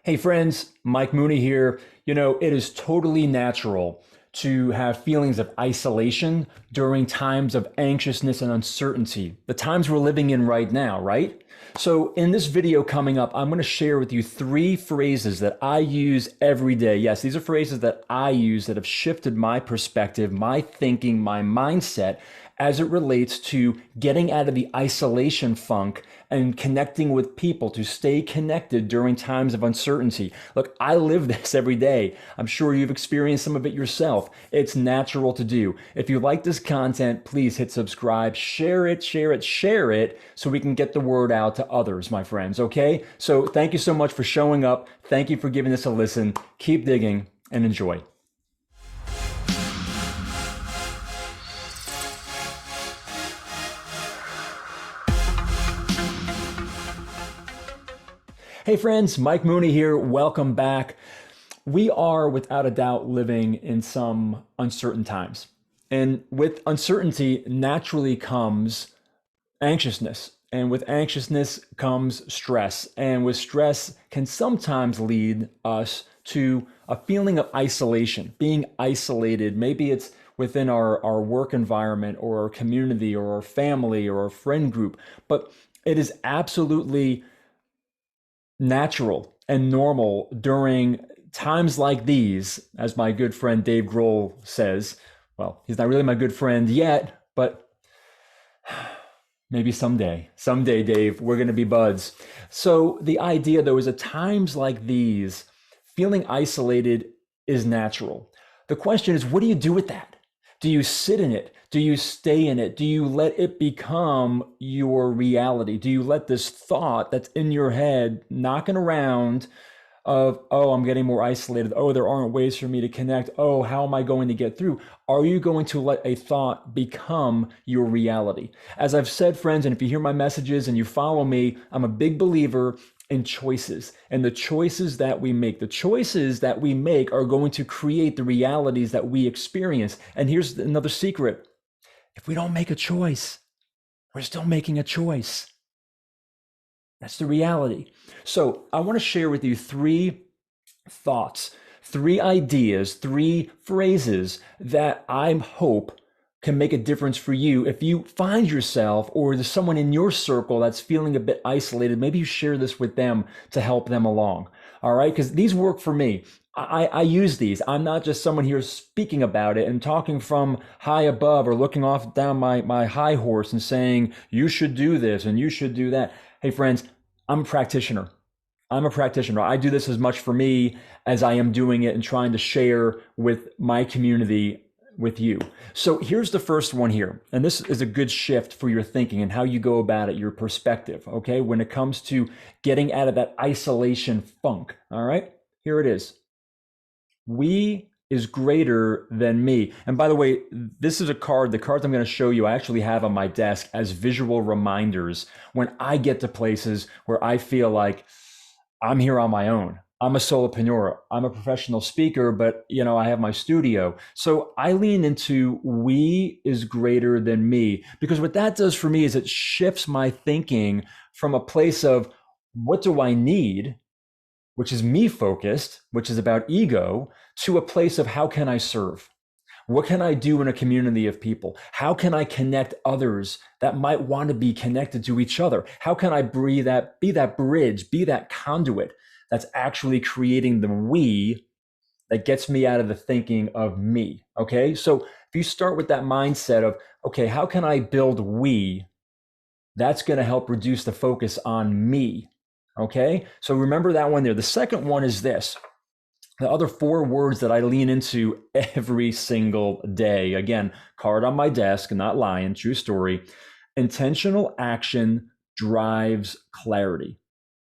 Hey friends, Mike Mooney here. It is totally natural to have feelings of isolation during times of anxiousness and uncertainty, the times we're living in right now, right? So, in this video coming up, I'm going to share with you three phrases that I use every day. Yes, these are phrases that I use that have shifted my perspective, my thinking, my mindset as it relates to getting out of the isolation funk and connecting with people to stay connected during times of uncertainty. Look, I live this every day. I'm sure you've experienced some of it yourself. It's natural to do. If you like this content, please hit subscribe, share it, share it, share it so we can get the word out to others, my friends, okay? So thank you so much for showing up. Thank you for giving this a listen. Keep digging and enjoy. Hey friends, Mike Mooney here. Welcome back. We are without a doubt living in some uncertain times. And with uncertainty naturally comes anxiousness. And with anxiousness comes stress. And with stress can sometimes lead us to a feeling of isolation, being isolated. Maybe it's within our work environment or our community or our family or our friend group. But it is absolutely natural and normal during times like these, as my good friend Dave Grohl says. Well, he's not really my good friend yet, but maybe someday. Someday, Dave, we're going to be buds. So the idea, though, is at times like these, feeling isolated is natural. The question is, what do you do with that? Do you sit in it? Do you stay in it? Do you let it become your reality? Do you let this thought that's in your head knocking around of, oh, I'm getting more isolated. Oh, there aren't ways for me to connect. Oh, how am I going to get through? Are you going to let a thought become your reality? As I've said, friends, and if you hear my messages and you follow me, I'm a big believer in choices, and the choices that we make. The choices that we make are going to create the realities that we experience. And here's another secret. If we don't make a choice, we're still making a choice. That's the reality. So I want to share with you three thoughts, three ideas, three phrases that I hope can make a difference for you. If you find yourself or there's someone in your circle that's feeling a bit isolated, maybe you share this with them to help them along. All right, because these work for me. I use these. I'm not just someone here speaking about it and talking from high above or looking off down my high horse and saying, you should do this and you should do that. Hey, friends, I'm a practitioner. I'm a practitioner. I do this as much for me as I am doing it and trying to share with my community with you. So here's the first one here. And this is a good shift for your thinking and how you go about it, your perspective, okay? When it comes to getting out of that isolation funk, all right? Here it is. We is greater than me. And by the way, this is a card. The cards I'm going to show you, I actually have on my desk as visual reminders when I get to places where I feel like I'm here on my own. I'm a solopreneur. I'm a professional speaker, but I have my studio. So I lean into we is greater than me, because what that does for me is it shifts my thinking from a place of what do I need, which is me focused, which is about ego, to a place of how can I serve? What can I do in a community of people? How can I connect others that might want to be connected to each other? How can I be that bridge, be that conduit that's actually creating the we that gets me out of the thinking of me, okay? So if you start with that mindset of, okay, how can I build we? That's going to help reduce the focus on me, okay? So remember that one there. The second one is this. The other four words that I lean into every single day. Again, card on my desk, not lying, true story. Intentional action drives clarity.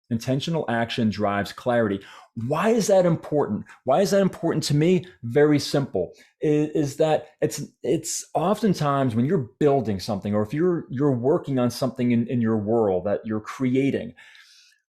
Intentional action drives clarity. Why is that important? Why is that important to me? Very simple. Is that it's oftentimes when you're building something, or if you're working on something in your world that you're creating,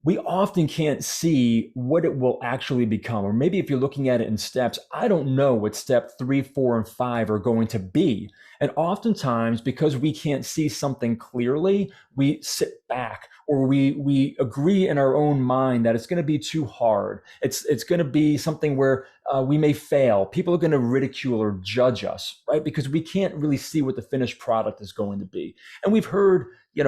we often can't see what it will actually become. Or maybe if you're looking at it in steps, I don't know what step 3, 4, and 5 are going to be. And oftentimes, because we can't see something clearly, we sit back or we agree in our own mind that it's going to be too hard. It's going to be something where we may fail. People are going to ridicule or judge us, right? Because we can't really see what the finished product is going to be. And we've heard,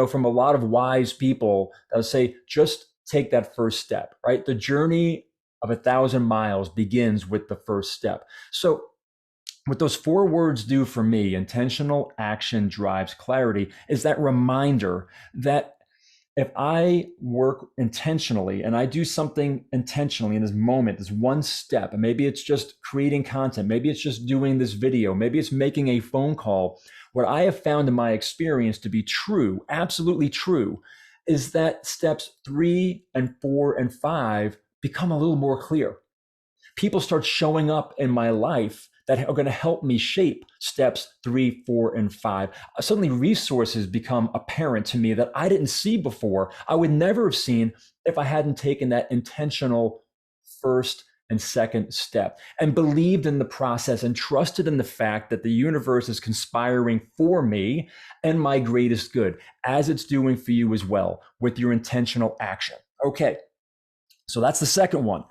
from a lot of wise people that say, just take that first step, right? The journey of 1,000 miles begins with the first step. So what those 4 words do for me, intentional action drives clarity, is that reminder that if I work intentionally and I do something intentionally in this moment, this one step, and maybe it's just creating content, maybe it's just doing this video, maybe it's making a phone call, what I have found in my experience to be true, absolutely true, is that steps 3 and 4 and 5 become a little more clear. People start showing up in my life that are going to help me shape steps 3, 4, and 5. Suddenly resources become apparent to me that I didn't see before. I would never have seen if I hadn't taken that intentional first and second step and believed in the process and trusted in the fact that the universe is conspiring for me and my greatest good, as it's doing for you as well with your intentional action. Okay, so that's the second one.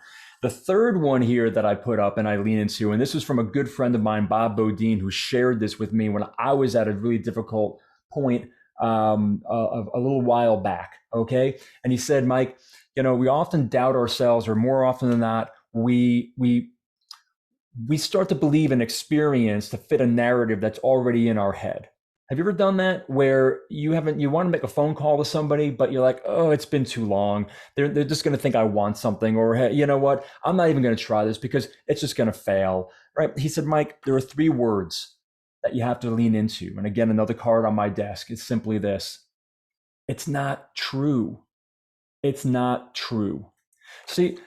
The third one here that I put up and I lean into, and this was from a good friend of mine, Bob Bodine, who shared this with me when I was at a really difficult point a little while back. Okay. And he said, Mike, we often doubt ourselves, or more often than not, we start to believe an experience to fit a narrative that's already in our head. Have you ever done that where you want to make a phone call to somebody, but you're like, oh, it's been too long. They're just going to think I want something, or hey, you know what? I'm not even going to try this because it's just going to fail, right? He said, Mike, there are 3 words that you have to lean into. And again, another card on my desk is simply this: it's not true. It's not true. See,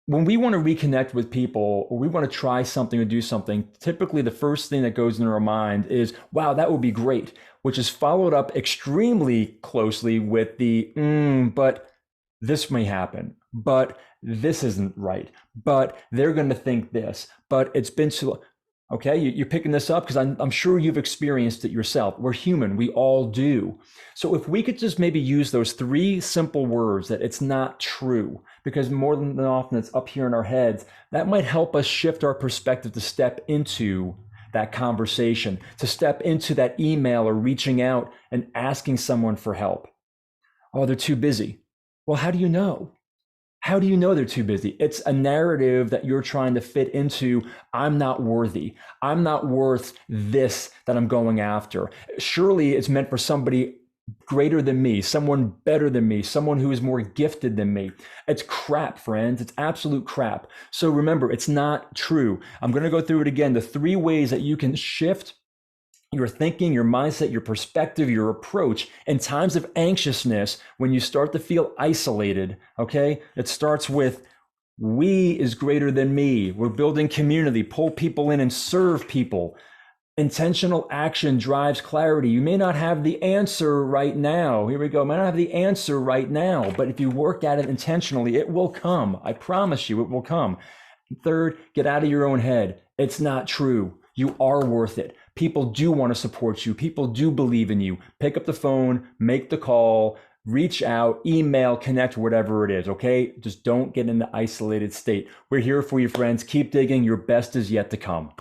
when we want to reconnect with people, or we want to try something or do something, typically the first thing that goes into our mind is, wow, that would be great, which is followed up extremely closely with the, but this may happen, but this isn't right, but they're going to think this, but it's been too long. Okay, you're picking this up because I'm sure you've experienced it yourself. We're human, we all do. So if we could just maybe use those 3 simple words, that it's not true, because more than often it's up here in our heads, that might help us shift our perspective to step into that conversation, to step into that email or reaching out and asking someone for help. Oh, they're too busy. Well, how do you know? How do you know they're too busy? It's a narrative that you're trying to fit into. I'm not worthy. I'm not worth this that I'm going after. Surely it's meant for somebody greater than me, someone better than me, someone who is more gifted than me. It's crap, friends. It's absolute crap. So remember, it's not true. I'm going to go through it again. The 3 ways that you can shift your thinking, your mindset, your perspective, your approach in times of anxiousness, when you start to feel isolated. Okay, it starts with we is greater than me. We're building community, pull people in and serve people. Intentional action drives clarity. You may not have the answer right now. Here we go. May not have the answer right now, but if you work at it intentionally, it will come. I promise you, it will come. Third, get out of your own head. It's not true. You are worth it. People do want to support you. People do believe in you. Pick up the phone, make the call, reach out, email, connect, whatever it is, okay? Just don't get in the isolated state. We're here for you, friends. Keep digging. Your best is yet to come.